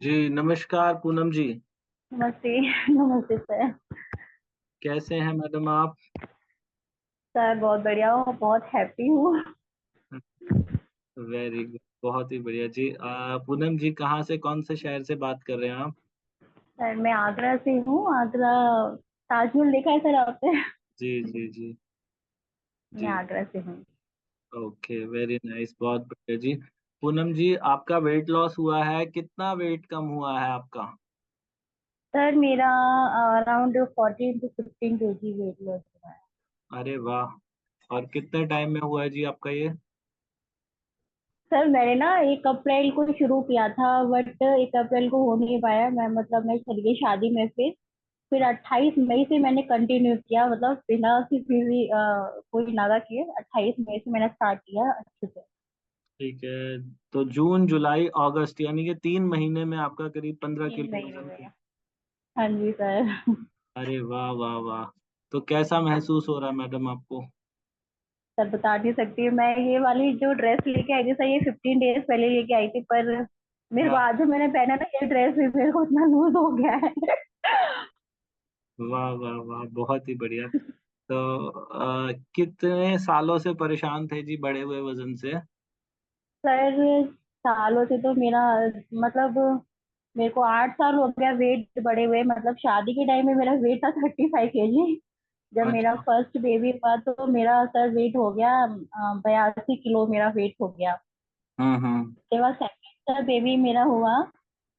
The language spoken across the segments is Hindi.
जी, नमस्कार पूनम जी। नमस्ते। नमस्ते सर। कैसे हैं मैडम आप? सर बहुत बढ़िया हूँ, बहुत हैप्पी हूँ। वेरी गुड, बहुत ही बढ़िया जी। पूनम जी कहाँ से, कौन से शहर से बात कर रहे हैं आप? सर मैं आगरा से हूँ। आगरा ताजमहल देखा है सर आपने? जी, जी, जी, मैं जी। आगरा से हूँ। ओके, वेरी नाइस, बहुत बढ़िया जी। पूनम जी, आपका वेट लॉस हुआ है, कितना वेट कम हुआ है आपका? सर मेरा around 14 to 15 kg weight loss हुआ है। अरे वाह! और कितने टाइम में हुआ है जी आपका ये? सर मैंने ना 1 अप्रैल को शुरू किया था, बट 1 अप्रैल को हो नहीं पाया। मैं मतलब मैं चली गई शादी में। फिर 28 मई से मैंने कंटिन्यू किया, मतलब बिना किसी भी कोई नागा किए 28 मई से मैंने स्टार्ट किया अच्छे से। ठीक है, तो जून, जुलाई, अगस्त यानी कि 3 महीने में आपका करीब 15 तीन किलो महीने वजन में कम। हाँ जी सर। अरे वाह, वाह, वाह! तो कैसा महसूस हो रहा है मैडम आपको? सर बता नहीं सकती। मैं ये वाली जो ड्रेस लेके आई थी सर, ये 15 डेज पहले लेके आई थी, पर मेरे को हाँ, आज जो मैंने पहना ना ये ड्रेस भी मेरे को इतना लूज हो गया है। वाह, वाह, वाह! बहुत ही बढ़िया। तो कितने सालों से परेशान थे जी बढ़े हुए वज़न से? सर सालों से तो मेरा मतलब मेरे को 8 साल हो गया वेट बढ़े हुए। मतलब शादी के टाइम में मेरा वेट था 35 kg। जब मेरा अच्छा। फर्स्ट बेबी हुआ तो मेरा सर वेट हो गया 82 किलो मेरा वेट हो गया। हुँ, हुँ। उसके बाद सेकंड बेबी मेरा हुआ,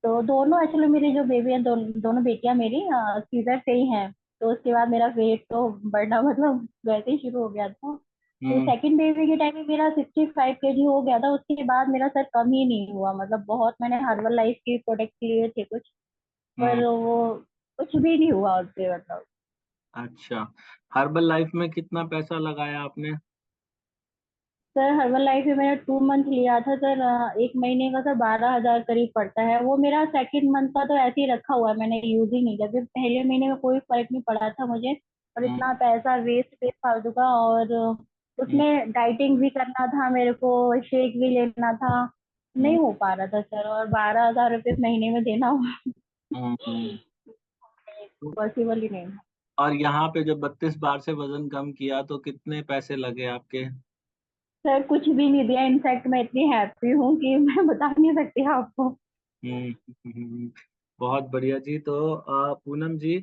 तो दोनों एक्चुअली मेरी जो बेबी है दोनों बेटियां मेरी सीजर से ही हैं। तो उसके बाद मेरा वेट तो बढ़ना मतलब वैसे ही शुरू हो गया था। तो हुँ, सेकंड बेबी के टाइम में मेरा 65 kg हो गया था। उसके बाद मेरा सर कम ही नहीं हुआ। मतलब बहुत मैंने हर्बल लाइफ के प्रोडक्ट लिए थे कुछ, हुँ। पर वो कुछ भी नहीं हुआ उससे मतलब। अच्छा, हर्बल लाइफ में कितना पैसा लगाया आपने? सर हर्बल लाइफ में मैंने 2 मंथ लिया था सर। 1 महीने का सर 12,000 करीब पड़ता है। वो मेरा सेकंड मंथ का तो ऐसे ही रखा हुआ है, मैंने यूज ही नहीं किया क्योंकि पहले महीने में कोई फर्क नहीं पड़ा था मुझे। और हुँ, इतना पैसा वेस्ट पे फालतू का। और हुँ, उसमें डाइटिंग भी करना था मेरे को, शेक भी लेना था। हुँ, नहीं हो पा रहा था सर, और 12,000 रुपये महीने में देना हुँ, हुँ। तो पॉसिबल ही नहीं। और यहाँ पे जब 32 बार से वज़न कम किया तो कितने पैसे लगे आपके? सर कुछ भी नहीं दिया। इनफैक्ट मैं इतनी हैप्पी हूँ कि मैं बता नहीं सकती आपको। हुँ, हुँ। बहुत बढ़िया जी। तो पूनम जी,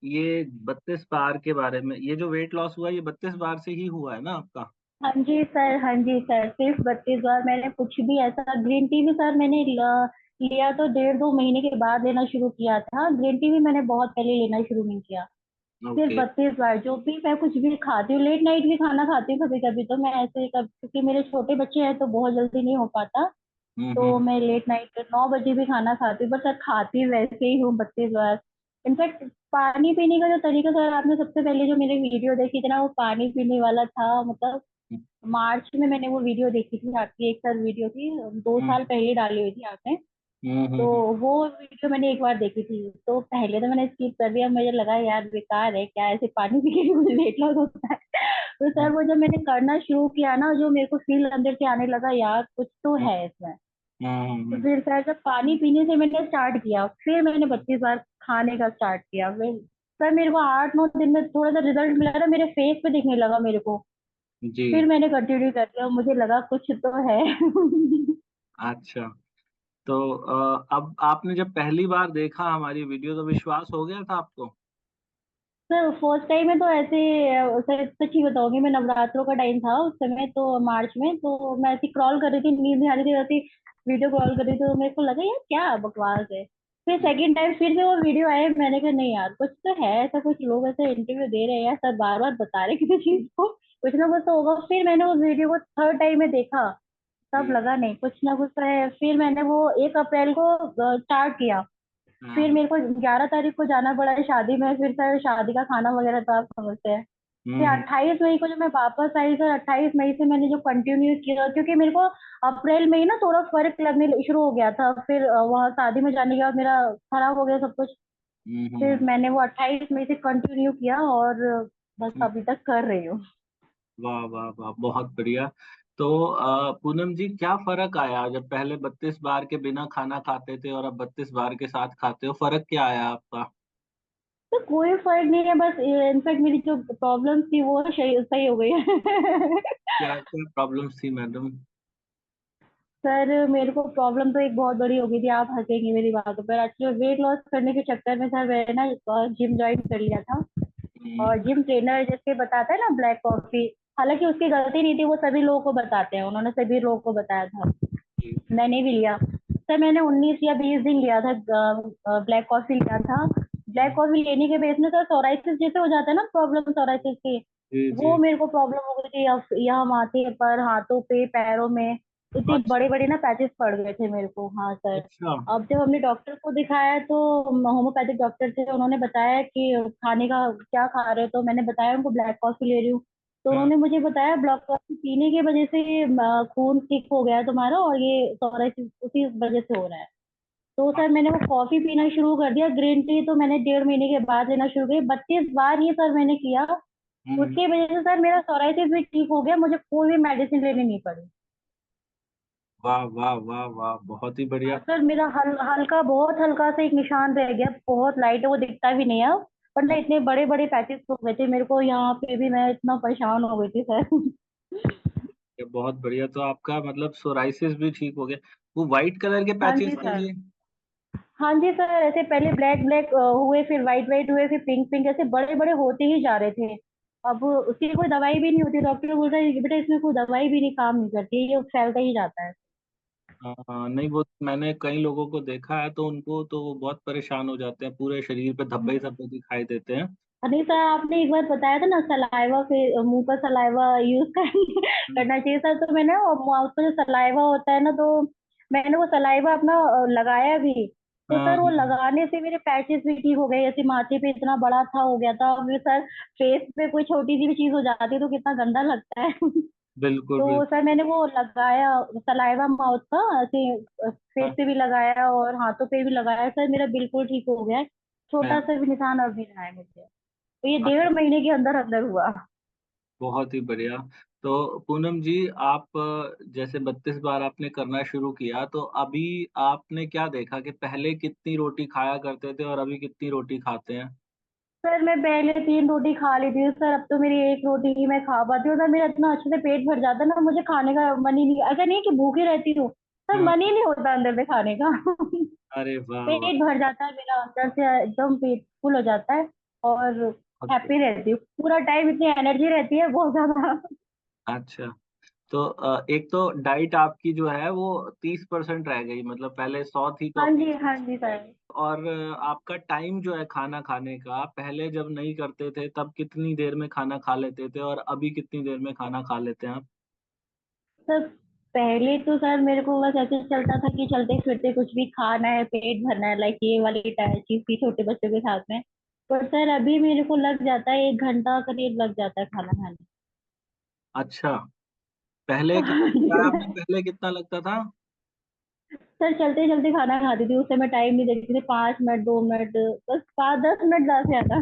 ये 32 बार के बारे में, ये जो वेट लॉस हुआ ये 32 बार से ही हुआ है ना आपका? हाँ जी सर, हाँ जी सर, सिर्फ 32 बार। मैंने कुछ भी ऐसा ग्रीन टी भी सर मैंने लिया तो 1.5 2 महीने के बाद लेना शुरू किया था। ग्रीन टी भी मैंने बहुत पहले लेना शुरू नहीं किया। सिर्फ ओके। 32 बार। जो भी मैं कुछ भी खाती हूँ, लेट नाइट भी खाना खाती हूँ कभी कभी, तो मैं ऐसे क्योंकि मेरे छोटे बच्चे हैं तो बहुत जल्दी नहीं हो पाता। हुँ, तो हुँ, मैं लेट नाइट 9 बजे भी खाना खाती हूँ, पर सर खाती वैसे ही हूँ 32 बार। इनफैक्ट पानी पीने का जो तरीका सर, आपने सबसे पहले जो मेरे वीडियो देखी थी ना, वो पानी पीने वाला था। मतलब हुँ, मार्च में मैंने वो वीडियो देखी थी आपकी, एक सर वीडियो थी, दो हुँ, साल पहले डाली हुई थी आपने। हुँ, तो हुँ, हुँ, वो वीडियो मैंने एक बार देखी थी, तो पहले तो मैंने स्किप कर दिया। मुझे लगा यार बेकार है, क्या ऐसे पानी पी के भी वेट लॉस होता है। तो हुँ, सर वो जब मैंने करना शुरू किया ना, जो मेरे को फील अंदर से आने लगा, यार कुछ तो हुँ, है इसमें। हुँ, तो हुँ, फिर सर जब पानी पीने से मैंने स्टार्ट किया, फिर मैंने 32 बार खाने का स्टार्ट किया। फिर सर मेरे को 8 9 दिन में थोड़ा सा रिजल्ट मिला था, मेरे फेस पे दिखने लगा मेरे को। जी। फिर मैंने कंटिन्यू कर दिया, मुझे लगा कुछ तो है। अच्छा, तो अब आपने जब पहली बार देखा हमारी वीडियो तो विश्वास हो गया था आपको? सर फर्स्ट टाइम में तो ऐसे सर सच ही बताऊंगी, मैं नवरात्रों का टाइम था उस समय, तो मार्च में, तो मैं ऐसी क्रॉल कर रही थी, नींद नहीं आ रही थी, वैसे वीडियो कॉल कर रही थी, तो मेरे को लगा यार क्या बकवास है। फिर हुँ, सेकंड टाइम फिर से वो वीडियो आए, मैंने कहा नहीं यार कुछ तो है ऐसा, कुछ लोग ऐसे इंटरव्यू दे रहे हैं यार, सर बार बार बता रहे किसी चीज को, कुछ ना कुछ तो होगा। फिर मैंने उस वीडियो को थर्ड टाइम में देखा, तब हुँ, लगा नहीं कुछ ना कुछ तो है। फिर मैंने वो 1 अप्रैल को स्टार्ट किया। हाँ, फिर हाँ। मेरे को 11 तारीख को जाना पड़ा है शादी में, फिर सर शादी का खाना वगैरह तो आप समझते हैं। हुँ, फिर हुँ, 28 मई को जब मैं वापस आई, सर 28 मई से मैंने जो कंटिन्यू किया, क्योंकि मेरे को अप्रैल में ही ना थोड़ा फर्क लगने शुरू हो गया था। फिर वहाँ शादी में जाने के बाद मेरा खराब हो गया सब कुछ। हुँ, फिर हुँ, मैंने वो 28 मई से कंटिन्यू किया, और बस हुँ। अभी तक कर रही हूँ। वाह, वाह, वाह! बहुत बढ़िया। तो पूनम जी, क्या फर्क आया जब पहले 32 बार के बिना खाना खाते थे और अब 32 बार के साथ खाते हो? फर्क क्या आया आपका? तो कोई फर्क नहीं है, बस इनफैक्ट मेरी जो प्रॉब्लम थी वो सही सही हो गई है। क्या क्या प्रॉब्लम्स थी मैडम? सर मेरे को प्रॉब्लम तो एक बहुत बड़ी हो गई थी, आप हंसेंगे मेरी बातों पर। एक्चुअली वेट लॉस करने के चक्कर में सर मैंने ना जिम ज्वाइन कर लिया था। हम्म। और जिम ट्रेनर जैसे बताता है ना ब्लैक कॉफी, हालांकि उसकी गलती नहीं थी, वो सभी लोगों को बताते हैं, उन्होंने सभी लोगों को बताया था। जी। मैंने भी लिया। सर मैंने 19 या 20 दिन लिया था, ब्लैक कॉफी लिया था। ब्लैक हम्म, कॉफी लेने के बेस में सर सोराइसिस जैसे हो जाता है ना, प्रॉब्लम सोराइसिस की, जी जी। वो मेरे को प्रॉब्लम हो गई थी। यहाँ माथे पर, हाथों पे, पैरों में इतने अच्छा। बड़े बड़े ना पैचेस पड़ गए थे मेरे को। हाँ सर। अच्छा। अब जब हमने डॉक्टर को दिखाया तो होम्योपैथिक डॉक्टर थे, उन्होंने बताया कि खाने का क्या खा रहे हो, तो मैंने बताया उनको ब्लैक कॉफी ले रही हूँ। तो हाँ। उन्होंने मुझे बताया ब्लैक कॉफी पीने की वजह से खून थिक हो गया है तुम्हारा, और ये सोराइसिस उसी वजह से हो रहा है। तो सर मैंने वो कॉफी पीना शुरू कर दिया, ग्रीन टी तो मैंने 1.5 महीने के बाद लेना शुरू किया। 32 बार ये सर मैंने किया। हम्म। उसकी वजह से सर मेरा सोराइसिस भी ठीक हो गया, मुझे कोई भी मेडिसिन लेनी नहीं पड़ी। वाह वाह वाह वाह, बहुत ही बढ़िया। हाँ सर, मेरा हल्का, बहुत हल्का सा एक निशान रह गया, बहुत लाइट है, वो दिखता भी नहीं है अब। वरना इतने बड़े बड़े पैचेस हो गए थे मेरे को यहाँ पे भी, मैं इतना परेशान हो गई थी सर। ये बहुत बढ़िया, तो आपका मतलब सोराइसिस भी ठीक हो गया। वो व्हाइट कलर के हाँ पैचेस जी थे सर। ये? हाँ जी सर, ऐसे पहले ब्लैक ब्लैक हुए, फिर वाइट वाइट हुए, फिर पिंक पिंक, ऐसे बड़े बड़े होते ही जा रहे थे। अब उसकी कोई दवाई भी नहीं होती, डॉक्टर बोल रहा है कि बेटा इसमें कोई दवाई भी नहीं काम नहीं करती, ये फैलता ही जाता है। हाँ नहीं, वो मैंने कई लोगों को देखा है तो उनको तो वो बहुत परेशान हो जाते हैं, पूरे शरीर पे धब्बे ही हम्म। धब्बे दिखाई देते हैं। अरे सर आपने एक बार बताया था ना सलाइवा, फिर मुंह का सलाइवा यूज करना चाहिए सर, तो मैंने उसका जो सलाइवा होता है ना, तो मैंने वो सलाइवा अपना लगाया भी। तो हाँ सर वो हाँ, लगाने से मेरे पैचेस भी ठीक हो गए, ऐसे माथे पे इतना बड़ा था हो गया था। फिर सर फेस पे कोई छोटी सी भी चीज हो जाती है तो कितना गंदा लगता है। बिल्कुल तो बिल्कुल। सर मैंने वो लगाया सलाइवा माउथ का, ऐसे फेस हाँ पे भी लगाया और हाथों पे भी लगाया सर, मेरा बिल्कुल ठीक हो गया है। छोटा हाँ। सा भी निशान अब भी रहा है मुझे। तो ये अच्छा, 1.5 महीने के अंदर अंदर हुआ। बहुत ही बढ़िया। तो पूनम जी, आप जैसे 32 बार आपने करना शुरू किया, तो अभी आपने क्या देखा कि पहले कितनी रोटी खाया करते थे और अभी कितनी रोटी खाते हैं? सर मैं पहले 3 रोटी खा लेती थी सर, अब तो मेरी एक रोटी ही मैं खा पाती हूँ सर। मेरा इतना अच्छे से पेट भर जाता है ना, मुझे खाने का मन ही नहीं, ऐसा नहीं है कि भूखी रहती हूँ सर, हाँ। मन ही नहीं होता अंदर से खाने का। अरे वाह वाह। पेट भर जाता है मेरा अंदर से, एकदम पेट फुल हो जाता है। और बहुत हैप्पी बढ़िया। रहती हूँ पूरा टाइम, इतनी एनर्जी रहती है बहुत ज्यादा। अच्छा, तो एक तो डाइट आपकी जो है वो 30% रह गई, मतलब पहले 100 थी तो हाँ अब जी 30। हाँ जी सर। और आपका टाइम जो है खाना खाने का, पहले जब नहीं करते थे तब कितनी देर में खाना खा लेते थे और अभी कितनी देर में खाना खा लेते हैं आप? सर पहले तो सर मेरे को बस ऐसे चलता था कि चलते फिरते कुछ भी खाना है, पेट भरना है, लाइक ये वाली चीज थी छोटे बच्चों के साथ में। पर सर अभी मेरे को लग जाता है 1 घंटा करीब लग जाता है खाना खाने अच्छा, पहले कितना बताया आपने, में। पहले कितना लगता था? सर चलते चलते खाना खाती थी, उस समय टाइम नहीं देखती थी, 5 मिनट 2 मिनट, बस 5 10 मिनट ज्यादा से ज्यादा।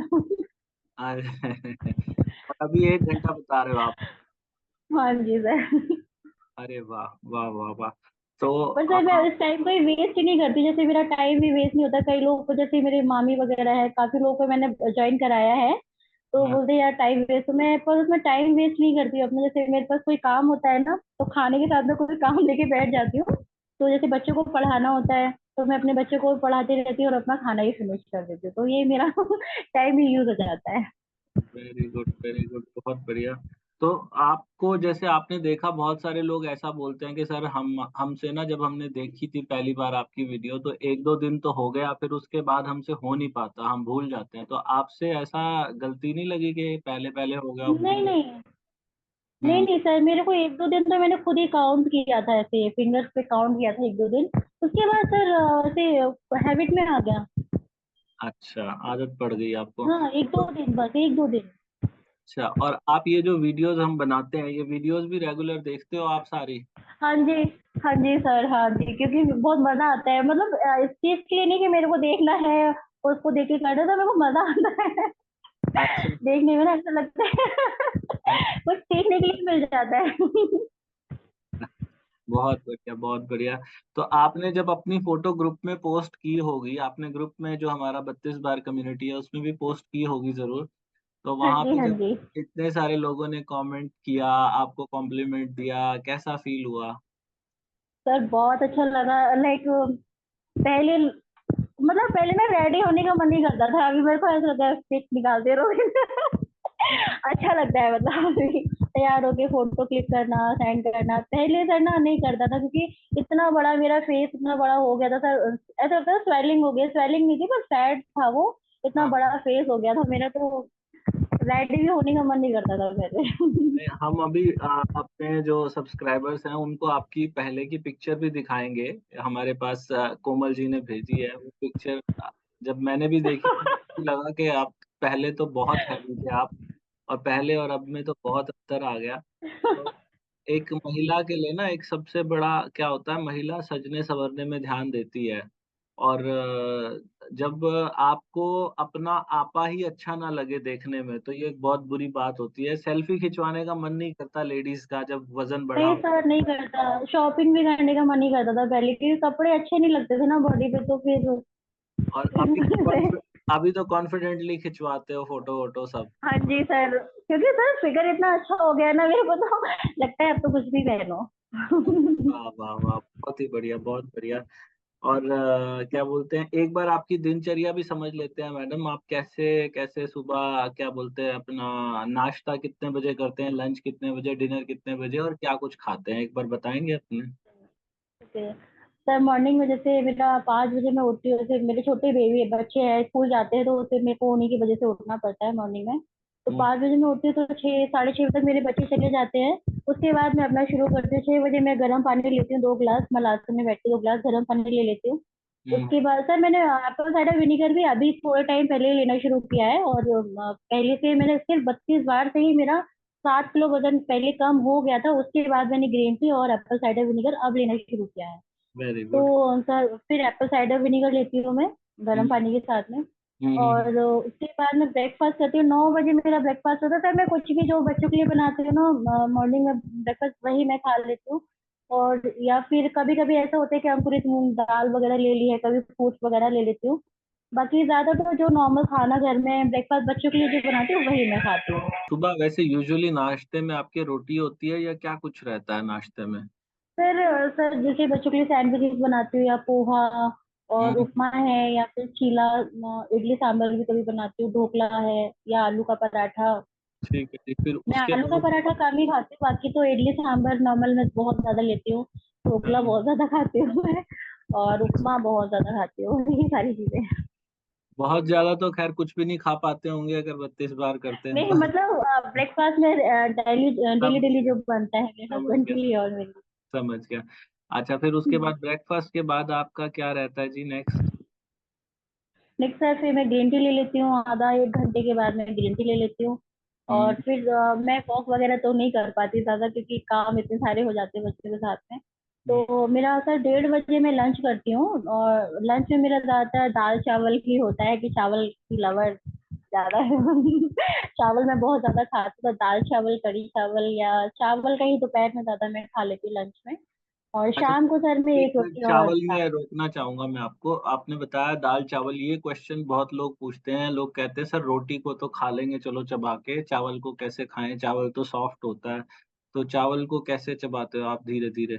अरे और अभी 1 घंटा बता रहे हो आप? हाँ जी सर। अरे वाह वाह वाह वाह। तो पर सर मैं इस टाइम को वेस्ट ही नहीं करती, जैसे मेरा टाइम भी वेस्ट नहीं होता। कई लोगों को, जैसे मेरे मामी वगैरह है, काफी लोगों को मैंने ज्वाइन कराया है, तो हाँ, बोलते हैं यार टाइम वेस्ट, तो मैं पर उसमें टाइम वेस्ट नहीं करती हूँ अपना। जैसे मेरे पास कोई काम होता है ना, तो खाने के साथ में कोई काम लेके बैठ जाती हूँ। तो जैसे बच्चों को पढ़ाना होता है तो मैं अपने बच्चों को पढ़ाती रहती हूँ और अपना खाना ही फिनिश कर देती हूँ, तो ये मेरा टाइम ही यूज हो जाता है। वेरी गुड वेरी गुड, बहुत बढ़िया। तो आपको, जैसे आपने देखा, बहुत सारे लोग ऐसा बोलते हैं कि सर हम हमसे ना, जब हमने देखी थी पहली बार आपकी वीडियो तो 1 2 दिन तो हो गया, फिर उसके बाद हमसे हो नहीं पाता, हम भूल जाते हैं। तो आपसे ऐसा गलती नहीं लगी कि पहले पहले हो गया, भूल नहीं गए? नहीं। नहीं हम्म। नहीं सर, मेरे को 1 2 दिन तो मैंने खुद ही काउंट किया था, ऐसे फिंगर्स पे काउंट किया था 1 2 दिन। उसके बाद सर ऐसे हैबिट में आ गया। अच्छा, आदत पड़ गई आपको। हाँ एक तो दो दिन बस, 1 2 दिन। अच्छा, और आप ये जो वीडियोस हम बनाते हैं, ये वीडियोस भी रेगुलर देखते हो आप सारी? हाँ जी। हाँ जी सर, हाँ जी, क्योंकि बहुत मजा आता है, मतलब इस चीज के लिए नहीं कि मेरे को देखना है और उसको देख के करना, तो मेरे को मजा आता है। अच्छा। देखने में ना ऐसा लगता है कुछ सीखने के लिए मिल जाता है। बहुत बढ़िया, बहुत बढ़िया। तो आपने जब अपनी फ़ोटो ग्रुप में पोस्ट की होगी, आपने ग्रुप में जो हमारा 32 बार कम्युनिटी है, उसमें भी पोस्ट की होगी ज़रूर। तो हाँ वहाँ जी, पे हाँ जब जी। इतने सारे लोगों ने कमेंट किया, आपको कॉम्प्लीमेंट दिया, कैसा फ़ील हुआ? सर बहुत अच्छा लगा, लाइक पहले मतलब पहले ना रेडी होने का मन नहीं करता था, अभी मेरे को ऐसा लगता है पिक निकालते रहो। अच्छा लगता है, मतलब अभी तैयार होके फोटो क्लिक करना, सेंड करना, पहले सर ना नहीं करता था क्योंकि इतना बड़ा मेरा फेस इतना बड़ा हो गया था सर, ऐसा लगता था स्वेलिंग हो गया, स्वेलिंग नहीं थी पर फैट था वो, इतना हाँ, बड़ा फेस हो गया था मेरा, तो रेडी भी होने का मन नहीं करता था पहले। नहीं, हम अभी अपने जो सब्सक्राइबर्स हैं उनको आपकी पहले की पिक्चर भी दिखाएंगे। हमारे पास कोमल जी ने भेजी है वो पिक्चर। जब मैंने भी देखी तो मुझे लगा कि आप पहले तो बहुत हैवी थे आप, और पहले और अब में तो बहुत अंतर आ गया। तो एक महिला के लिए ना एक सबसे बड़ा क्या होता है, महिला सजने संवरने में ध्यान देती है। और जब आपको अपना आपा ही अच्छा ना लगे देखने में, तो ये एक बहुत बुरी बात होती है। सेल्फी खिंचवाने का मन नहीं करता लेडीज का जब वजन बढ़ा नहीं हो। सर, नहीं करता, शॉपिंग भी करने का मन नहीं करता था पहले, क्योंकि कपड़े अच्छे नहीं लगते थे ना बॉडी पे, तो फिर और अभी तो कॉन्फिडेंटली खिंचवाते हो फोटो वोटो सब। हाँ जी सर, क्योंकि सर फिगर इतना अच्छा हो गया है ना मेरे को, तो लगता है अब तो कुछ भी पहनो। वाह वाह वाह, बहुत ही बढ़िया, बहुत बढ़िया। और क्या बोलते हैं, एक बार आपकी दिनचर्या भी समझ लेते हैं मैडम। आप कैसे कैसे सुबह क्या बोलते हैं, अपना नाश्ता कितने बजे करते हैं, लंच कितने बजे, डिनर कितने बजे, और क्या कुछ खाते हैं, एक बार बताएंगे अपने? ओके। सर मॉर्निंग में जैसे मेरा 5 बजे मैं उठती हूँ, जैसे मेरे छोटे बेबी बच्चे हैं स्कूल जाते हैं, तो उससे मेरे को उन्हीं की वजह से उठना पड़ता है मॉर्निंग में। तो हम्म, 5 बजे मैं उठती हूँ तो 6 साढ़े 6 बजे तक मेरे बच्चे चले जाते हैं। उसके बाद मैं अपना शुरू करती हूँ, 6 बजे मैं गर्म पानी लेती हूँ 2 गिलास, मलासन में बैठ के 2 गिलास गर्म पानी ले लेती हूँ। हम्म, उसके बाद सर मैंने एप्पल साइडर विनीगर भी अभी थोड़े टाइम पहले ही लेना शुरू किया है, और पहले से मैंने सिर्फ 32 बार से ही मेरा 7 किलो वजन पहले कम हो गया था, उसके बाद मैंने ग्रीन टी और एप्पल साइडर विनीगर अब लेना शुरू किया है। Very good. तो सर फिर एप्पल साइडर विनेगर लेती हूँ मैं गर्म हम्म, पानी के साथ में। हम्म, और उसके बाद मैं ब्रेकफास्ट करती हूँ, 9 बजे मेरा ब्रेकफास्ट होता है, तब मैं कुछ भी जो बच्चों के लिए बनाती हूँ ना मॉर्निंग में ब्रेकफास्ट, वही मैं खा लेती हूँ। और या फिर कभी कभी ऐसा होता है कि अंकुरित मूंग दाल वगैरह ले ली है, कभी फ्रूट्स वगैरह ले लेती हूँ। बाकी ज्यादा तो जो नॉर्मल खाना घर में ब्रेकफास्ट बच्चों के लिए जो बनाती हूँ वही मैं खाती हूँ। सुबह वैसे यूजुअली नाश्ते में आपके रोटी होती है या क्या कुछ रहता है नाश्ते में? सर जैसे बच्चों के लिए सैंडविचेस बनाती हूँ, या पोहा और हम्म, उपमा है, या फिर चीला, इडली सांभर भी कभी बनाती हूँ, ढोकला है या आलू का पराठा। ठीक है जी, फिर मैं उसके आलू का बाद? पराठा कम ही खाती हूँ, बाकी तो इडली सांभर नॉर्मल में बहुत ज्यादा लेती हूँ। ढोकला हाँ, बहुत ज्यादा खाती हूँ मैं, और उपमा बहुत ज्यादा खाती हूँ, ये सारी चीजें। बहुत ज्यादा तो खैर कुछ भी नहीं खा पाते होंगे अगर 32 बार करते हैं नहीं तो। मतलब ब्रेकफास्ट में डेली डेली समझ डेली गया, जो बनता है मेरे समझ हस्बैंड के गया, लिए और मेरे समझ गया। अच्छा, फिर उसके लिए। बाद ब्रेकफास्ट के बाद आपका क्या रहता है जी नेक्स्ट? नेक्स्ट सर फिर मैं ग्रीन टी ले लेती हूँ, आधा 1 घंटे के बाद मैं ग्रीन टी ले लेती हूँ। और हम्म, फिर मैं वॉक वगैरह तो नहीं कर पाती ज्यादा, क्योंकि काम इतने सारे हो जाते हैं बच्चों के साथ में। हम्म। तो मेरा सर 1:30 बजे मैं लंच करती हूँ, और लंच में मेरा ज्यादातर दाल चावल ही होता है, कि चावल की लवर ज्यादा है। चावल मैं बहुत ज्यादा खाती हूँ, तो दाल चावल, कढ़ी चावल, या चावल का ही दोपहर में ज्यादा मैं खा लेती हूँ लंच में। और अच्छा, शाम को सर मैं एक एक मिनट रोटी और चावल खा। में रोकना चाहूंगा मैं आपको। आपने बताया दाल चावल, ये क्वेश्चन बहुत लोग पूछते हैं। लोग कहते हैं सर रोटी को तो खा लेंगे चलो चबा के, चावल को कैसे खाएं, चावल तो सॉफ्ट होता है। तो चावल को कैसे चबाते हो आप धीरे धीरे?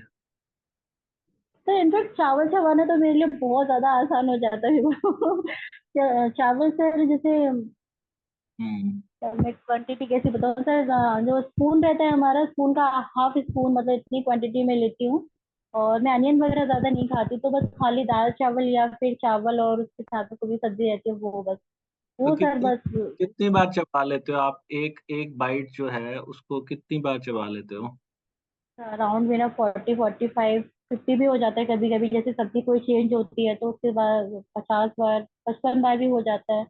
तो इनफैक्ट चावल चबाना तो मेरे लिए बहुत ज्यादा आसान हो जाता है। चावल सर जैसे हम्म। मैं क्वांटिटी कैसे बताऊँ सर, जो स्पून रहता है हमारा, स्पून का हाफ स्पून, मतलब इतनी क्वांटिटी में लेती हूँ। और मैं अनियन वगैरह ज्यादा नहीं खाती, तो बस खाली दाल चावल, या फिर चावल और उसके साथ में कोई सब्जी रहती है वो बस, तो वो सर कितनी बस। कितनी बार चबा लेते हो आप, एक एक बाइट जो है उसको कितनी बार चबा लेते हो? अराउंड मेरा 40 45 50 भी हो जाता है कभी कभी, जैसे सब्जी कोई चेंज होती है तो उसके बाद 50 बार 55 बार भी हो जाता है।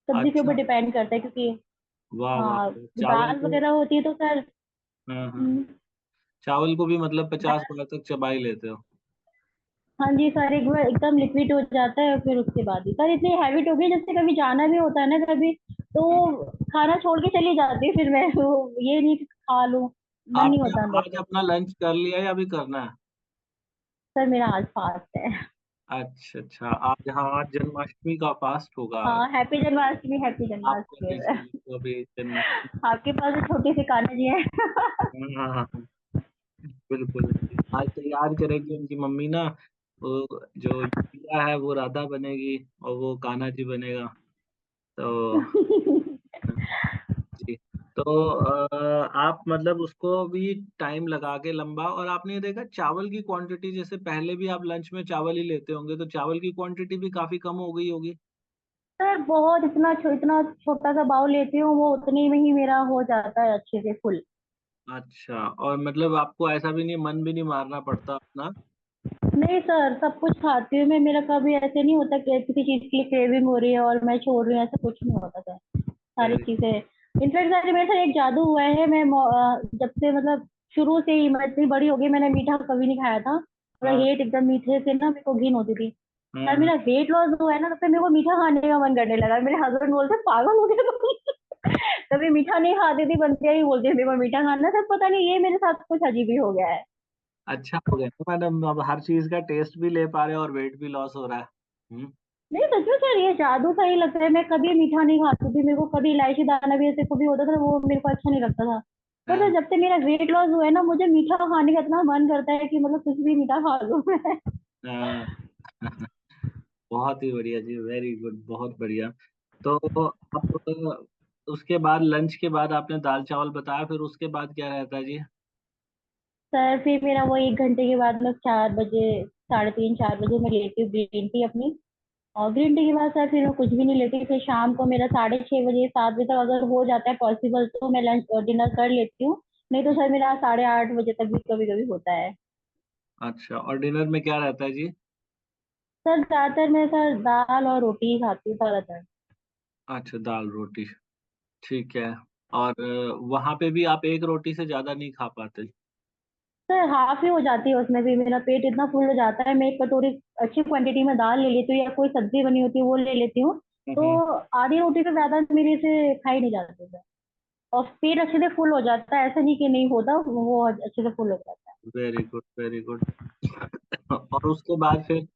सब्जी के ऊपर अच्छा, डिपेंड करता है, क्योंकि वाह वाह हाँ वाह। चावल दाल को? वगैरह होती है तो सर। हाँ हाँ, हम्म, चावल को भी मतलब 50 दाल, बार तक चबा ही लेते हो? हाँ जी सर, एक बार एकदम लिक्विड हो जाता है, फिर उसके बाद ही सर इतनी हैबिट हो गई, जैसे कभी जाना भी होता है ना कभी, तो खाना छोड़ के चली जाती है फिर मैं, वो ये नहीं कि खा लूं, मन नहीं आपने होता अंदर आज से। अपना लंच कर लिया या अभी करना है? सर मेरा आज फास्ट है। अच्छा अच्छा, आज, हाँ, आज जन्माष्टमी का फास्ट होगा। हाँ, हैप्पी जन्माष्टमी, हैप्पी आपको भी, जन्माष्टमी सर। सभी को भी जन्माष्टमी। आपके पास भी छोटी सी कान्हा जी है। हाँ हाँ हाँ हाँ, बिल्कुल। आज तैयार करेगी उनकी मम्मी ना, वो जो युविया है वो राधा बनेगी और वो कान्हा जी बनेगा। तो जी, तो आप मतलब उसको भी टाइम लगा के लंबा, और आपने ये देखा चावल की क्वांटिटी, जैसे पहले भी आप लंच में चावल ही लेते होंगे, तो चावल की क्वांटिटी भी काफी कम हो गई होगी। सर बहुत इतना छोटा सा बाउल लेती हूँ, वो उतने में ही मेरा हो जाता है अच्छे से फुल। अच्छा, और मतलब आपको ऐसा भी नहीं, मन भी नहीं मारना पड़ता अपना। नहीं सर, सब कुछ खाती हूँ मैं, मेरा कभी ऐसे नहीं होता कि किसी चीज की क्रेविंग हो रही है और मैं छोड़ रही हूँ, ऐसा कुछ नहीं होता सर। सारी वेरी। चीजें, इनफैक्ट सर मेरे साथ एक जादू हुआ है। मैं जब से मतलब शुरू से ही, मैं इतनी बड़ी हो गई, मैंने मीठा कभी नहीं खाया था। पूरा हाँ हेट एकदम, मीठे से ना मेरे को घिन होती थी। हाँ सर हाँ। मेरा वेट लॉस हुआ है ना, तब से मेरे को मीठा खाने का मन करने लगा। मेरे हस्बैंड बोलते पागल हो गया तुम। कभी मीठा नहीं खाती थी, बनते ही बोलती थी मेरे को मीठा खाना। सर पता नहीं ये मेरे साथ कुछ अजीब ही हो गया है। अच्छा हो गया तो मैडम, अब हर चीज का टेस्ट भी ले पा रहे हो और वेट भी लॉस हो रहा है। नहीं सच में सर, ये जादू सा ही लगता है। मैं कभी मीठा नहीं खाती थी, मेरे को कभी इलायची दाना भी ऐसे कभी होता था, वो मेरे को अच्छा नहीं लगता था। पर हाँ जब से मेरा वेट लॉस हुआ है ना, मुझे मीठा खाने का इतना मन करता है कि मतलब कुछ भी मीठा खा लूं मैं। हाँ। बहुत ही बढ़िया जी, वेरी गुड, बहुत बढ़िया। तो आप उसके बाद, लंच के बाद आपने दाल चावल बताया, फिर उसके बाद क्या रहता है जी? सर फिर मेरा वो 1 घंटे के बाद में 4 बजे, 3:30 4 बजे मैं लेती हूँ ग्रीन टी अपनी। और ग्रीन टी के बाद सर फिर मैं कुछ भी नहीं लेती। फिर शाम को मेरा 6:30 बजे 7 बजे तक अगर हो जाता है पॉसिबल तो मैं लंच और डिनर कर लेती हूँ। नहीं तो सर मेरा 8:30 बजे तक भी कभी कभी होता है। अच्छा, और डिनर में क्या रहता है जी? सर ज्यादातर मैं सर दाल और रोटी ही खाती हूँ ज्यादातर। अच्छा, दाल रोटी, ठीक है। और वहां पे भी आप एक रोटी से ज्यादा नहीं खा पाते? सर हाफ ही हो जाती है, उसमें भी मेरा पेट इतना फुल हो जाता है। मैं एक कटोरी अच्छी क्वांटिटी में दाल ले लेती हूँ या कोई सब्जी बनी होती है वो ले लेती हूँ। तो हम्म। आधी रोटी तो ज्यादा मेरे से खाई नहीं जाती सर। और पेट अच्छे से फुल हो जाता है, ऐसा नहीं कि नहीं होता, वो अच्छे से फुल हो जाता है। Very good, very good. और उसके बाद फिर,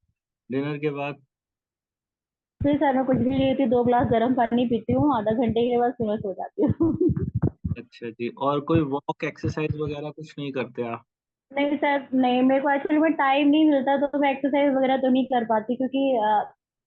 डिनर के बाद? फिर सर मैं कुछ भी नहीं लेती, 2 गिलास गर्म पानी पीती हूँ, आधा घंटे के बाद फिर मैं सो जाती हूँ। अच्छा जी, और कोई वॉक एक्सरसाइज वगैरह कुछ नहीं करते आप? नहीं सर, नहीं, मेरे को एक्चुअली में टाइम नहीं मिलता, तो मैं एक्सरसाइज वगैरह तो नहीं कर पाती क्योंकि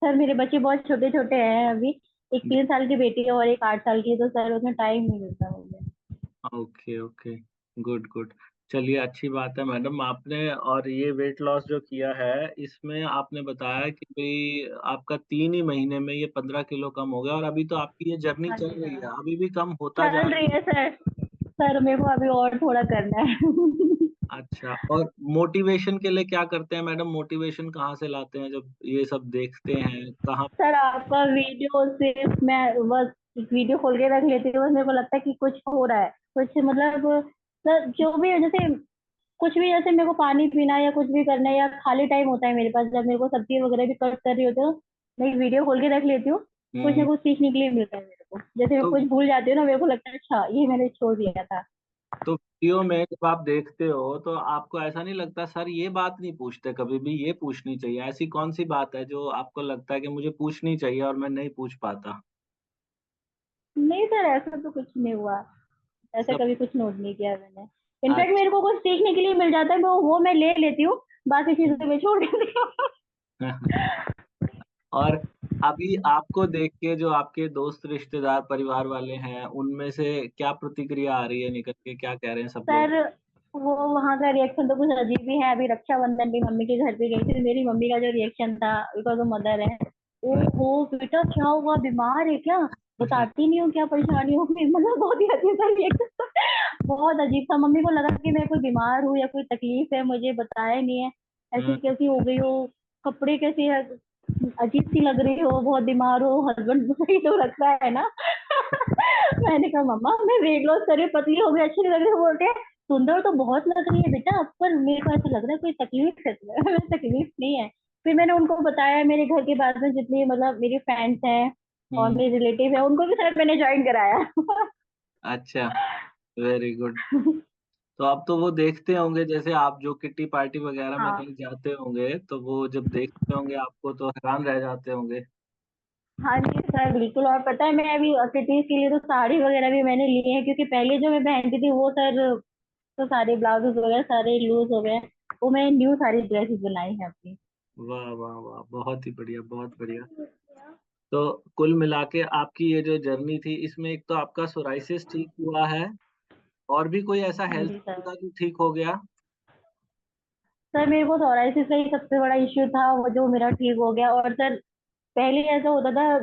सर मेरे बच्चे बहुत छोटे छोटे हैं अभी। एक 3 साल की बेटी है और एक 8 साल की है, तो सर उसमें टाइम नहीं मिलता मुझे। Okay okay, good good. चलिए, अच्छी बात है मैडम, आपने, और ये वेट लॉस जो किया है, इसमें आपने बताया कि भाई आपका 3 ही महीने में ये 15 किलो कम हो गया, और अभी तो आपकी ये जर्नी हाँ चल जी रही सर, है, अभी भी कम होता जा चल रहा रही है सर। सर मेरे को अभी और थोड़ा करना है। है। अच्छा, और मोटिवेशन के लिए क्या करते हैं मैडम? मोटिवेशन कहाँ से लाते हैं जब ये सब देखते हैं, कहाँ? सर आपका वीडियो सिर्फ मैं बस एक वीडियो खोल के रख लेती हूँ, बस मेरे को लगता है कि कुछ हो रहा है, कुछ मतलब सर जो भी जैसे कुछ भी, जैसे मेरे को पानी पीना है या कुछ भी करना है या खाली टाइम होता है मेरे पास, जब मेरे को सब्जी वगैरह भी कट कर रही होती हूँ, मैं एक वीडियो खोल के रख लेती हूँ। कुछ ना हम्म। कुछ सीखने के लिए मिलता है मेरे को। जैसे मैं तो कुछ भूल जाती हूँ ना, मेरे को लगता है अच्छा ये मैंने छोड़ दिया था। तो वीडियो में जब आप देखते हो तो आपको ऐसा नहीं लगता, सर ये बात नहीं पूछते कभी भी, ये पूछनी चाहिए, ऐसी कौन सी बात है जो आपको लगता है कि मुझे पूछनी चाहिए और मैं नहीं पूछ पाता? नहीं सर, ऐसा तो कुछ नहीं हुआ। ऐसा सब। कभी कुछ नोट नहीं किया मैंने। इनफैक्ट अच्छा। मेरे को कुछ सीखने के लिए मिल जाता है, वो मैं ले लेती हूँ। बाकी चीजें मैं छोड़ देती हूँ। और अभी आपको देख के जो आपके दोस्त, रिश्तेदार, परिवार वाले हैं, उनमें से क्या प्रतिक्रिया आ रही है निकल के, क्या कह रहे हैं सब लोग? सर वो वहाँ का रिएक्शन तो कुछ अजीब ही है। अभी रक्षाबंधन भी मम्मी के घर पे गई थी, मेरी मम्मी का जो रिएक्शन था, बिकॉज वो मदर है, ओ बेटा क्या हुआ, बीमार है क्या, बताती नहीं हो क्या परेशानी हो गई, मतलब बहुत ही अजीब सा रिएक्शन। बहुत अजीब था। मम्मी को लगा कि मैं कोई बीमार हूँ या कोई तकलीफ है, मुझे बताया नहीं है। ऐसी हम्म। कैसी हो गई हो, कपड़े कैसे है, अजीब सी लग रही हो, बहुत बीमार हो, हस्बैंड सही तो रखता है ना। मैंने कहा मम्मा मैं वेट लॉस कर रही हूँ, पतली हो गई, अच्छी नहीं लग रही। बोलते हैं सुंदर तो बहुत लग रही है बेटा, पर मेरे को ऐसा लग रहा है कोई तकलीफ है तुम्हें। तकलीफ नहीं है। फिर मैंने उनको बताया, मेरे घर के पास में जितनी मतलब मेरी फ्रेंड्स हैं और हम्म। मेरे रिलेटिव है, उनको भी सर मैंने ज्वाइन कराया। अच्छा, वेरी गुड। तो अब तो वो देखते होंगे, जैसे आप जो किट्टी पार्टी वगैरह में हाँ कहीं जाते होंगे तो वो जब देखते होंगे आपको तो हैरान रह जाते होंगे। हाँ जी सर बिल्कुल। और पता है मैं अभी सिटीज के लिए तो साड़ी वगैरह भी मैंने ली है, क्योंकि पहले जो मैं पहनती थी वो सर, तो सारे ब्लाउजेस वगैरह सारे लूज हो गए, वो मैं न्यू सारी ड्रेसेस बनाई है अपनी। वाह वाह वाह, बहुत ही बढ़िया, बहुत बढ़िया। तो कुल मिला के आपकी ये जो जर्नी थी इसमें एक तो आपका सोराइसिस ठीक हुआ है, और भी कोई ऐसा हाँ हेल्थ जी इशू सर। था जो ठीक हो गया? सर मेरे को सोराइसिस का ही सबसे बड़ा इश्यू था, वो जो मेरा ठीक हो गया। और सर पहले ऐसा होता था,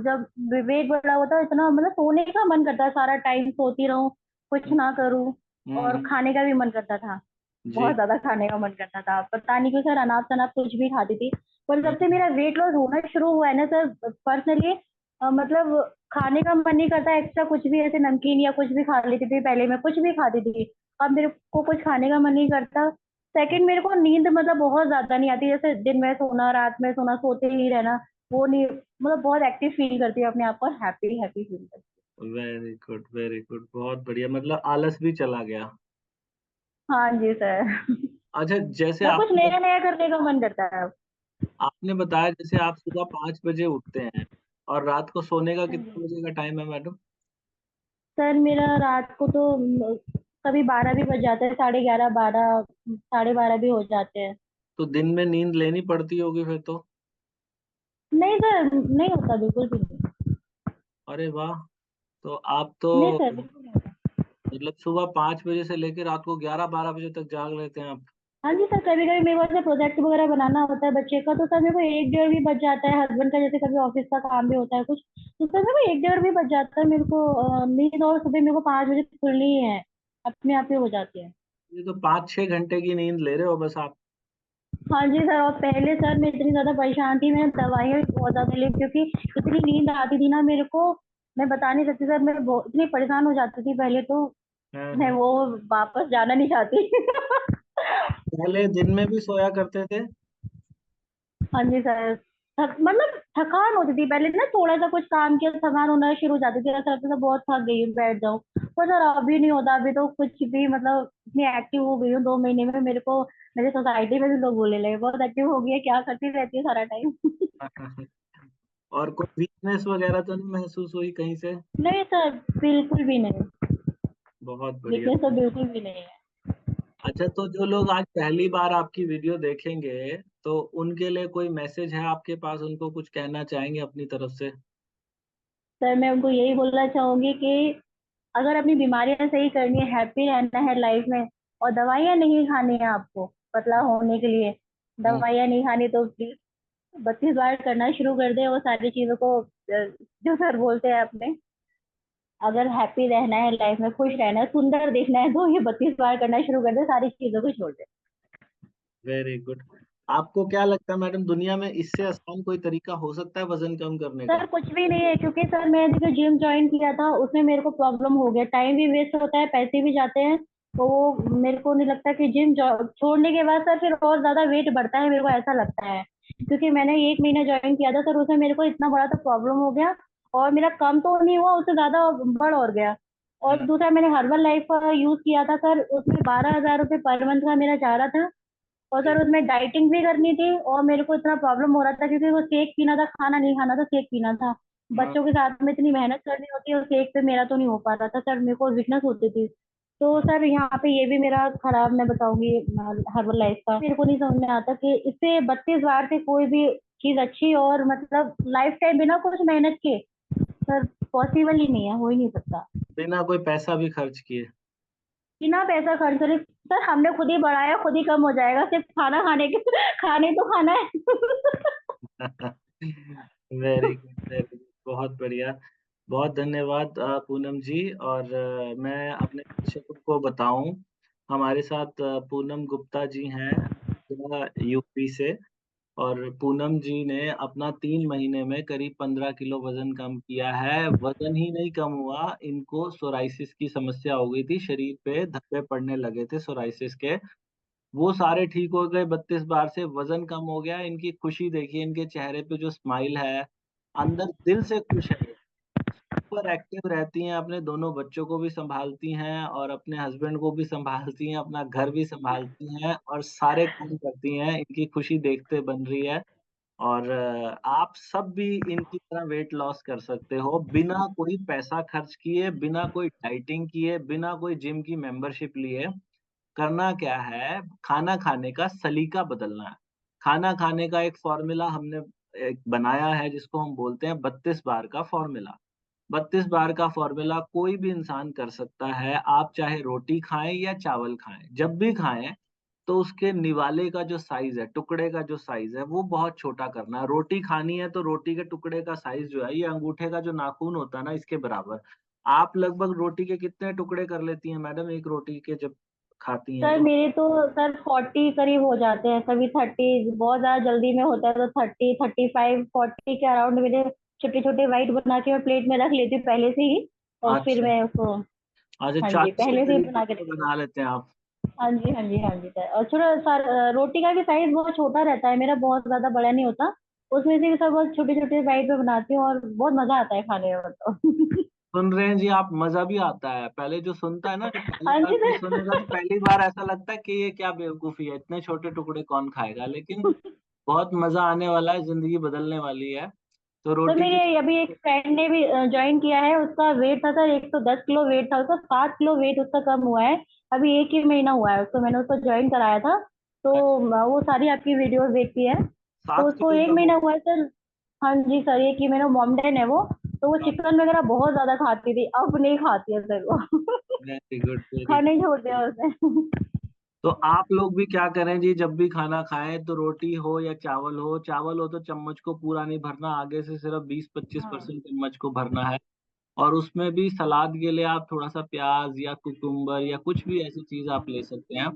जब वेट बढ़ा होता इतना, मतलब सोने का मन करता, सारा टाइम सोती रहूं, कुछ ना करूं। और हम्म। खाने का भी मन करता था, बहुत जी। ज्यादा खाने का मन करता था। पता नहीं क्यों सर, अनाप शनाप कुछ भी खाती थी। पर जब से हम्म। मेरा वेट लॉस होना शुरू हुआ है ना सर, पर्सनली मतलब खाने का मन नहीं करता एक्स्ट्रा कुछ भी, ऐसे नमकीन या कुछ भी खा लेती थी पहले, मैं कुछ भी खाती थी। अब मेरे को कुछ खाने का मन नहीं करता। सेकंड, मेरे को नींद मतलब बहुत ज्यादा नहीं आती, जैसे दिन में सोना रात में सोना, सोते ही रहना, वो नहीं, मतलब बहुत एक्टिव फील करती हूँ अपने आप को, हैप्पी हैप्पी फील करती वेरी गुड, वेरी गुड, बहुत बढ़िया, मतलब आलस भी चला गया। हूँ। हाँ जी सर। अच्छा, जैसे मतलब कुछ आपने नया नया करने का मन करता है। आपने बताया जैसे आप सुबह 5 बजे उठते हैं और रात को सोने का हाँ कितने जी बजे का टाइम है मैडम? सर, मेरा रात को तो कभी 12 भी बज जाते हैं, 11:30 12, 12:30 भी हो जाते हैं। तो दिन में नींद लेनी पड़ती होगी फिर तो। नहीं सर, नहीं होता, बिल्कुल भी नहीं। अरे वाह, तो आप तो नहीं सर, बिल्कुल नहीं होता। मतलब सुबह 5 बजे से लेकर रात को 11-12 बजे तक जाग लेते हैं आप? हाँ जी सर, कभी कभी मेरे को ऐसे प्रोजेक्ट वगैरह बनाना होता है बच्चे का, तो सर मेरे को 1 डेढ़ भी बच जाता है। हस्बैंड का जैसे कभी ऑफिस का काम भी होता है कुछ, तो सर मेरे को 1 डेढ़ भी बच जाता है मेरे को। नींद और सुबह मेरे को 5 बजे खुलनी ही है, अपने आप ही हो जाती है। ये तो 5-6 घंटे की नींद ले रहे हो बस आप। हाँ जी सर। और पहले सर मैं इतनी ज्यादा परेशान थी, मैंने दवाइयाँ भी बहुत ज्यादा ली, क्योंकि इतनी नींद आती थी ना मेरे को, मैं बता नहीं सकती सर, मैं इतनी परेशान हो जाती थी पहले तो, हाँ मैं हाँ। वो वापस जाना नहीं चाहती। पहले दिन में भी सोया करते थे? हाँ जी सर। मतलब थकान होती थी पहले ना, थोड़ा सा कुछ काम किया थकान होना शुरू हो जाती थी, ऐसा लगता था बहुत थक गई हूँ, बैठ जाऊँ। पर सर अभी नहीं होता, अभी तो कुछ भी मतलब इतनी एक्टिव हो गई हूँ 2 महीने में, मेरे को मेरे सोसाइटी में भी लोग बोलने लगे बहुत एक्टिव हो गई है, क्या करती रहती है सारा टाइम। और कोई वीकनेस वगैरह तो नहीं महसूस हुई कहीं से? नहीं सर, बिल्कुल भी नहीं। बहुत बढ़िया। वीकनेस तो बिल्कुल भी नहीं है। अच्छा, तो जो लोग आज पहली बार आपकी वीडियो देखेंगे तो उनके लिए कोई मैसेज है आपके पास, उनको कुछ कहना चाहेंगे अपनी तरफ से? सर मैं उनको यही बोलना चाहूंगी कि अगर अपनी बीमारियां सही करनी है, हैप्पी रहना है लाइफ में, और दवाइयां नहीं खानी है आपको पतला होने के लिए, हम्म। दवाइयां नहीं खानी, तो प्लीज 32 बार करना शुरू कर दे वो सारी चीजों को, जो सर बोलते हैं अपने। अगर हैप्पी रहना है लाइफ में, खुश रहना है, सुंदर दिखना है, तो ये 32 बार करना शुरू कर दे, सारी चीजों को छोड़ दे। Very good. आपको क्या लगता है मैडम, दुनिया में इससे आसान कोई तरीका हो सकता है वजन कम करने सर का? कुछ भी नहीं है, क्योंकि सर मैंने जो जिम ज्वाइन किया था उसमें मेरे को प्रॉब्लम हो गया, टाइम भी वेस्ट होता है, पैसे भी जाते हैं। तो वो मेरे को नहीं लगता कि जिम छोड़ने के बाद सर फिर और ज्यादा वेट बढ़ता है, मेरे को ऐसा लगता है। क्योंकि मैंने 1 महीना ज्वाइन किया था सर, उसमें मेरे को इतना बड़ा तो प्रॉब्लम हो गया, और मेरा कम तो नहीं हुआ, उससे ज्यादा बढ़ और गया। और हाँ। दूसरा, मैंने हर्बल लाइफ का यूज किया था सर, उसमें 12,000 रुपये पर मंथ का मेरा जा रहा था। और जी। सर उसमें डाइटिंग भी करनी थी, और मेरे को इतना प्रॉब्लम हो रहा था, क्योंकि वो शेक पीना था, खाना नहीं खाना था, शेक पीना था। हाँ। बच्चों के साथ में इतनी मेहनत करनी होती है, और शेक पे मेरा तो नहीं हो पा रहा था सर, मेरे को वीकनेस होती थी। तो सर यहाँ पे ये भी मेरा खराब, मैं बताऊंगी हर्बल लाइफ का, मेरे को नहीं समझ में आता कि इससे 32 बार से कोई भी चीज अच्छी और मतलब लाइफ टाइम बिना कुछ मेहनत के, सर पॉसिबल ही नहीं है, हो ही नहीं सकता। बिना कोई पैसा भी खर्च किए। बिना पैसा खर्च करे सर, हमने खुद ही बढ़ाया, खुद ही कम हो जाएगा, सिर्फ खाना खाने के खाने तो खाना है। वेरी गुड, वेरी गुड, बहुत बढ़िया। बहुत धन्यवाद पूनम जी। और मैं अपने दर्शकों को बताऊं, हमारे साथ पूनम गुप्ता जी हैं, जिला यूपी से। और पूनम जी ने अपना 3 महीने में करीब 15 किलो वजन कम किया है। वजन ही नहीं कम हुआ, इनको सोराइसिस की समस्या हो गई थी, शरीर पे धब्बे पड़ने लगे थे सोराइसिस के, वो सारे ठीक हो गए 32 बार से, वजन कम हो गया। इनकी खुशी देखिए, इनके चेहरे पे जो स्माइल है, अंदर दिल से खुश है। सुपर एक्टिव रहती हैं, अपने दोनों बच्चों को भी सँभालती हैं और अपने हस्बैंड को भी सँभालती हैं, अपना घर भी सँभालती हैं और सारे काम करती हैं, इनकी खुशी देखते बन रही है। और आप सब भी इनकी तरह वेट लॉस कर सकते हो, बिना कोई पैसा खर्च किए, बिना कोई डाइटिंग किए, बिना कोई जिम की मेंबरशिप लिए। करना क्या है, खाना खाने का सलीका बदलना है। खाना खाने का एक फ़ॉर्मूला हमने एक बनाया है जिसको हम बोलते हैं 32 बार का फ़ॉर्मूला। 32 बार का फ़ॉर्मूला कोई भी इंसान कर सकता है, आप चाहे रोटी खाएँ या चावल खाएँ। जब भी खाएँ, तो उसके निवाले का जो साइज़ है, टुकड़े का जो साइज़ है, वो बहुत छोटा करना है। रोटी खानी है तो रोटी के टुकड़े का साइज़ जो है, ये अंगूठे का जो नाखून होता है ना, इसके बराबर। आप लगभग रोटी के कितने टुकड़े कर लेती हैं मैडम, एक रोटी के जब खाती हैं सर तो? मेरे तो सर 40 करीब हो जाते हैं, कभी 30, बहुत ज्यादा जल्दी में होता है तो 30, 35, 40 के अराउंड मेरे छोटे छोटे वाइट बना के मैं प्लेट में रख लेती हूँ पहले से ही। और फिर अच्छा, मैं उसको, अच्छा हाँ जी, 40 के पहले से ही करीब बना के टुकड़े रखती हूँ। बना लेते हैं आप। हाँ जी, हाँ जी, हाँ जी सर। और छोटा सर, रोटी का भी साइज बहुत छोटा रहता है मेरा, बहुत ज्यादा बड़ा नहीं होता। उसमें से भी सब बहुत छोटे छोटे वाइट में बनाती हूँ और बहुत मजा आता है खाने में तो। सुन रहे हैं जी आप, मज़ा भी आता है। पहले जो सुनता है ना, जो पहली हाँ बार जी कोई सर। सुनेगा तो पहली बार ऐसा लगता है कि ये क्या बेवकूफ़ी है, इतने छोटे टुकड़े कौन खाएगा? लेकिन बहुत मज़ा आने वाला है, ज़िंदगी बदलने वाली है। तो तो रोटी मेरे अभी एक की फ्रेंड ने भी ज्वाइन किया है, उसका वेट था सर 110 किलो वेट था उसका, 7 किलो वेट उसका कम हुआ है। अभी एक ही महीना हुआ है उसको, मैंने उसको ज्वाइन कराया था। तो वो सारी आपकी वीडियोस देखती है। तो 7 उसको किलो एक कम हो महीना हुआ है सर। हाँ जी सर, एक ही महीना, मोमडन है वो। तो वो गया। चिकन वगैरह बहुत ज्यादा खाती थी, अब नहीं खाती है सर वो। वेरी गुड, वेरी खाना गुड। ही छोड़ दिया उसने। तो आप लोग भी क्या करें जी, जब भी खाना खाएँ तो रोटी हो या चावल हो तो चम्मच को पूरा नहीं भरना, आगे से सिर्फ हाँ 20-25% चम्मच को भरना है। और उसमें भी सलाद के लिए आप थोड़ा-सा प्याज़ या कुकुम्बर या कुछ भी ऐसी चीज़ आप ले सकते हैं।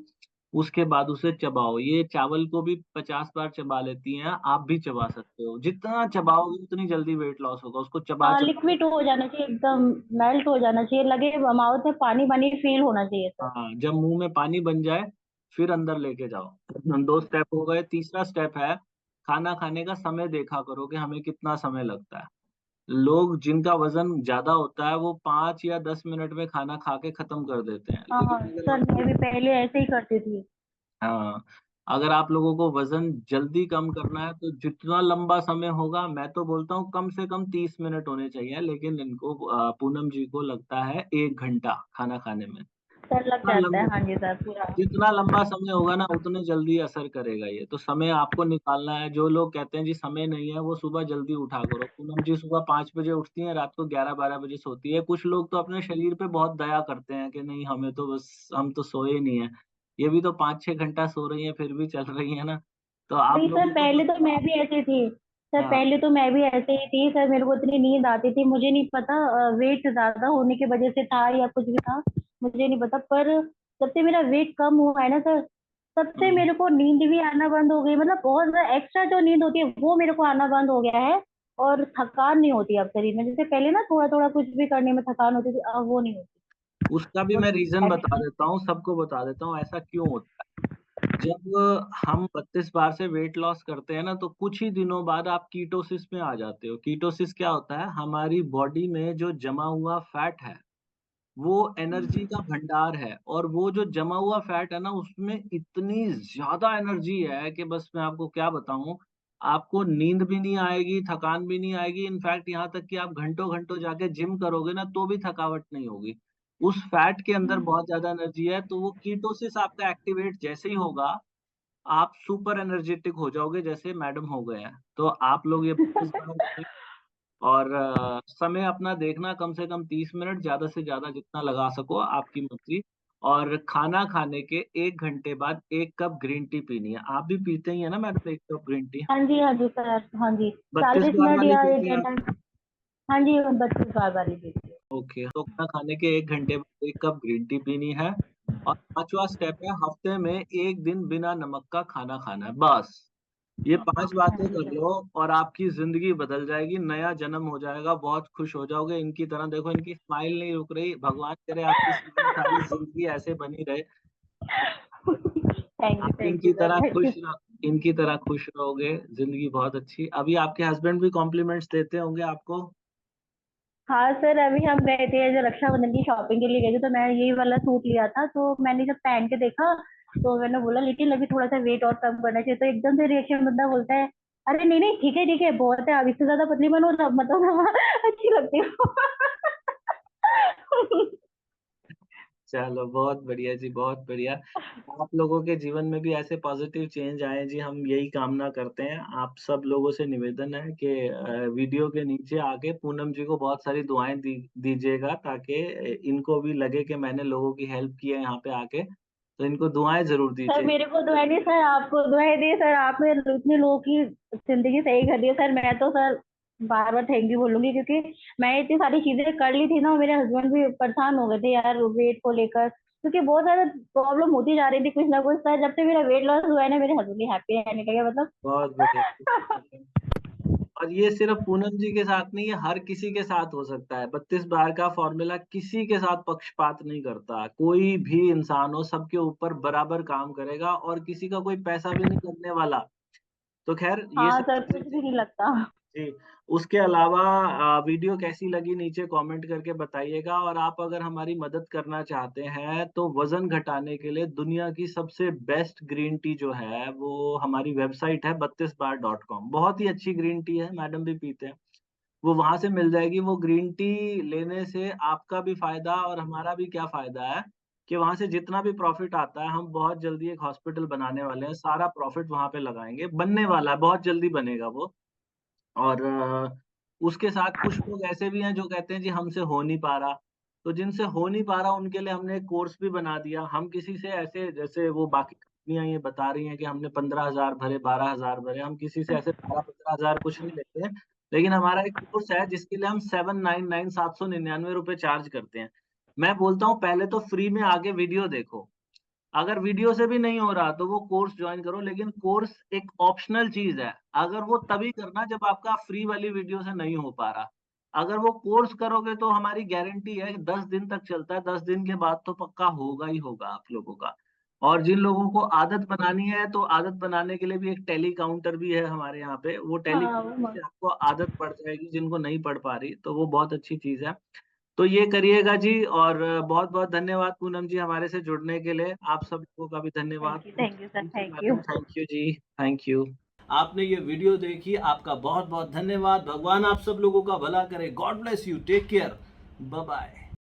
उसके बाद उसे चबाओ। ये चावल को भी 50 बार चबा लेती हैं, आप भी चबा सकते हो। जितना चबाओगे उतनी जल्दी वेट लॉस होगा। उसको हाँ, चबा-चबा के लिक्विड हो जाना चाहिए एकदम, मेल्ट हो जाना चाहिए, लगे माउथ में पानी पानी फील होना चाहिए सर। हाँ, जब मुँह में पानी बन जाए, फिर अंदर लेके जाओ। 2 स्टेप हो गए, तीसरा स्टेप है, खाना खाने का समय देखा करो कि हमें कितना समय लगता है। लोग जिनका वज़न ज़्यादा होता है, वो 5 या 10 मिनट में खाना खा के खत्म कर देते हैं। हाँ लेकिन अगर सर, आप मैं भी पहले ऐसे ही करती थी। हाँ, अगर आप लोगों को वज़न जल्दी कम करना है, तो जितना लंबा समय होगा, मैं तो बोलता हूँ कम से कम 30 मिनट होने चाहिए, लेकिन इनको पूनम जी को लगता है 1 घंटा खाना खाने में। सर लग जितना जाता है, लंबा हाँ जी सर, पूरा। जितना लंबा समय होगा ना, उतने जल्दी असर करेगा ये। तो समय आपको निकालना है। जो लोग कहते हैं जी समय नहीं है, वो सुबह जल्दी उठा करो। पूनम जी सुबह 5 बजे उठती हैं, रात को 11-12 बजे सोती है। कुछ लोग तो अपने शरीर पे बहुत दया करते हैं कि नहीं, हमें तो बस हम तो सोए ही नहीं है। ये भी तो 5-6 घंटा सो रही हैं, फिर भी चल रही हैं ना। तो आप नहीं सर, लोगों को पहले तो तो मैं भी ऐसी थी। सर हाँ, पहले तो मैं भी ऐसे ही थी सर, मेरे को इतनी नींद आती थी, मुझे नहीं पता वेट ज्यादा होने की वजह से था या कुछ भी था, मुझे नहीं पता। पर जब से मेरा वेट कम हुआ है ना सर, तब से हुँ। मेरे को नींद भी आना बंद हो गई, मतलब बहुत ज्यादा एक्स्ट्रा जो नींद होती है वो मेरे को आना बंद हो गया है। और थकान नहीं होती अब शरीर में, जैसे पहले ना थोड़ा थोड़ा कुछ भी करने में थकान होती थी, अब वो नहीं होती। उसका भी बस मैं रीज़न बता एनर्जी। देता हूँ, सबको बता देता हूँ, ऐसा क्यों होता है। जब हम 32 बार से वेट लॉस करते हैं ना, तो कुछ ही दिनों बाद आप कीटोसिस में आ जाते हो। कीटोसिस क्या होता है? हमारी बॉडी में जो जमा हुआ फैट है, वो एनर्जी का भंडार है और वो जो जमा हुआ फैट है ना, उसमें इतनी ज़्यादा एनर्जी है कि बस मैं आपको क्या बताऊँ। आपको नींद भी नहीं आएगी, थकान भी नहीं आएगी, इनफैक्ट यहाँ तक कि आप घंटों-घंटों जाके जिम करोगे ना, तो भी थकावट नहीं होगी। उस फैट के अंदर बहुत ज़्यादा एनर्जी है, तो वो कीटोसिस आपका एक्टिवेट जैसे ही होगा, आप सुपर एनर्जेटिक हो जाओगे जैसे मैडम हो गए हैं। तो आप लोग ये 32 बार करें और समय अपना देखना, कम से कम 30 मिनट, ज़्यादा से ज़्यादा जितना लगा सको, आपकी मर्ज़ी। और खाना खाने के 1 घंटे बाद 1 कप ग्रीन टी पीनी है। आप भी पीते ही हैं ना मैडम 1 कप ग्रीन टी? हाँ जी, हाँ जी सर, हाँ जी। 32 40 बार मिनट वाली या पीते एक हैं आप? घंटा। हाँ जी, 32 बार वाली देखिए। ओके, तो खाना खाने के 1 घंटे बाद 1 कप ग्रीन टी पीनी है और 5वाँ स्टेप है हफ्ते में 1 दिन बिना नमक का खाना खाना है, बस। ये 5 हाँ बातें जी कर सर। लो और आपकी ज़िंदगी बदल जाएगी, नया जन्म हो जाएगा, बहुत खुश हो जाओगे। इनकी तरह देखो, इनकी स्माइल नहीं रुक रही, भगवान करे आपकी स्माइल सारी ज़िंदगी ऐसे बनी रहे। आप thank you sir, thank you. इनकी तरह खुश रहोगे, ज़िंदगी बहुत अच्छी। अभी आपके हस्बैंड भी कॉम्प्लीमेंट्स देते होंगे आपको? हाँ सर, अभी हम गए थे जो रक्षाबंधन की शॉपिंग के लिए गए थे, तो मैं यही वाला सूट लिया था, तो मैंने जब पहन के देखा तो मैंने बोला लेकिन अभी थोड़ा सा वेट और कम करना चाहिए, तो एकदम से रिएक्शन बंदा बोलता है अरे नहीं नहीं ठीक है बहुत है, अब इससे ज्यादा पतली बनो तब मतलब अच्छी लगती हो। चलो बहुत बढ़िया जी, बहुत बढ़िया। आप लोगों के जीवन में भी ऐसे पॉजिटिव चेंज आए जी, हम यही कामना करते हैं। आप सब लोगों से निवेदन है कि वीडियो के नीचे आके पूनम जी को बहुत सारी दुआएं दीजिएगा, ताकि इनको भी लगे कि मैंने लोगों की हेल्प की है यहाँ पे आके, तो इनको दुआएं जरूर सर दीजिए। मेरे को दुआई नहीं सर, आपको दुआई दी सर, आपने इतने लोगों की जिंदगी सही कर दी है सर। मैं तो sir bar bar thank you बोलूंगी, क्योंकि मैंने इतनी सारी चीजें कर ली थी ना, मेरे हस्बैंड भी परेशान हो गए थे यार वेट को लेकर, क्योंकि बहुत ज्यादा प्रॉब्लम होती जा रही थी कुछ ना कुछ। सर जब से मेरा वेट लॉस हुआ है ना, मेरे हस्बैंड भी हैप्पी रहने लगे मतलब। बहुत बढ़िया। और ये सिर्फ पूनम जी के साथ नहीं, ये हर किसी के साथ हो सकता है। 32 बार का फॉर्मूला किसी के साथ पक्षपात नहीं करता। कोई भी इंसान हो, सबके ऊपर बराबर काम करेगा, और किसी का कोई पैसा भी नहीं लगने वाला। तो खैर ये हाँ सब सर, चीजें कुछ भी थी नहीं लगता। जी। उसके अलावा वीडियो कैसी लगी नीचे कमेंट करके बताइएगा। और आप अगर हमारी मदद करना चाहते हैं तो वजन घटाने के लिए दुनिया की सबसे बेस्ट ग्रीन टी जो है, वो हमारी वेबसाइट है 32bar.com। बहुत ही अच्छी ग्रीन टी है, मैडम भी पीते हैं। वो वहां से मिल जाएगी। वो ग्रीन टी लेने से आपका भी फायदा और हमारा भी क्या फायदा है कि वहां से जितना भी प्रॉफिट आता है, हम बहुत जल्दी एक हॉस्पिटल बनाने वाले हैं, सारा प्रॉफिट वहां पे लगाएंगे। बनने वाला है, बहुत जल्दी बनेगा वो। और उसके साथ कुछ लोग ऐसे भी हैं जो कहते हैं जी हमसे हो नहीं पा रहा। तो जिनसे हो नहीं पा रहा उनके लिए हमने एक कोर्स भी बना दिया। हम किसी से ऐसे, जैसे वो बाकी कंपनियां ये बता रही हैं कि हमने 15,000 भरे, 12,000 भरे, हम किसी से ऐसे 12-15 हजार कुछ नहीं लेते हैं। लेकिन हमारा एक कोर्स है जिसके लिए हम 799 799 रुपए चार्ज करते हैं। मैं बोलता हूँ पहले तो फ्री में आके वीडियो देखो। अगर वीडियो से भी नहीं हो रहा तो वो कोर्स ज्वाइन करो, लेकिन कोर्स एक ऑप्शनल चीज है। अगर वो तभी करना जब आपका फ्री वाली वीडियो से नहीं हो पा रहा। अगर वो कोर्स करोगे तो हमारी गारंटी है 10 दिन तक चलता है, 10 दिन के बाद तो पक्का होगा ही होगा आप लोगों का। और जिन लोगों को आदत बनानी है तो आदत बनाने के लिए भी एक टेली काउंटर भी है हमारे यहाँ पे। वो टेली हाँ काउंटर से आपको आदत पड़ जाएगी, जिनको नहीं पढ़ पा रही तो वो बहुत अच्छी चीज है। तो ये करिएगा जी। और बहुत बहुत धन्यवाद पूनम जी हमारे से जुड़ने के लिए। आप सब लोगों का भी धन्यवाद। Thank you sir, thank you thank you. Madam, thank you ji, thank you. आपने ये वीडियो देखी, आपका बहुत बहुत धन्यवाद। भगवान आप सब लोगों का भला करे। God bless you, take care, bye bye.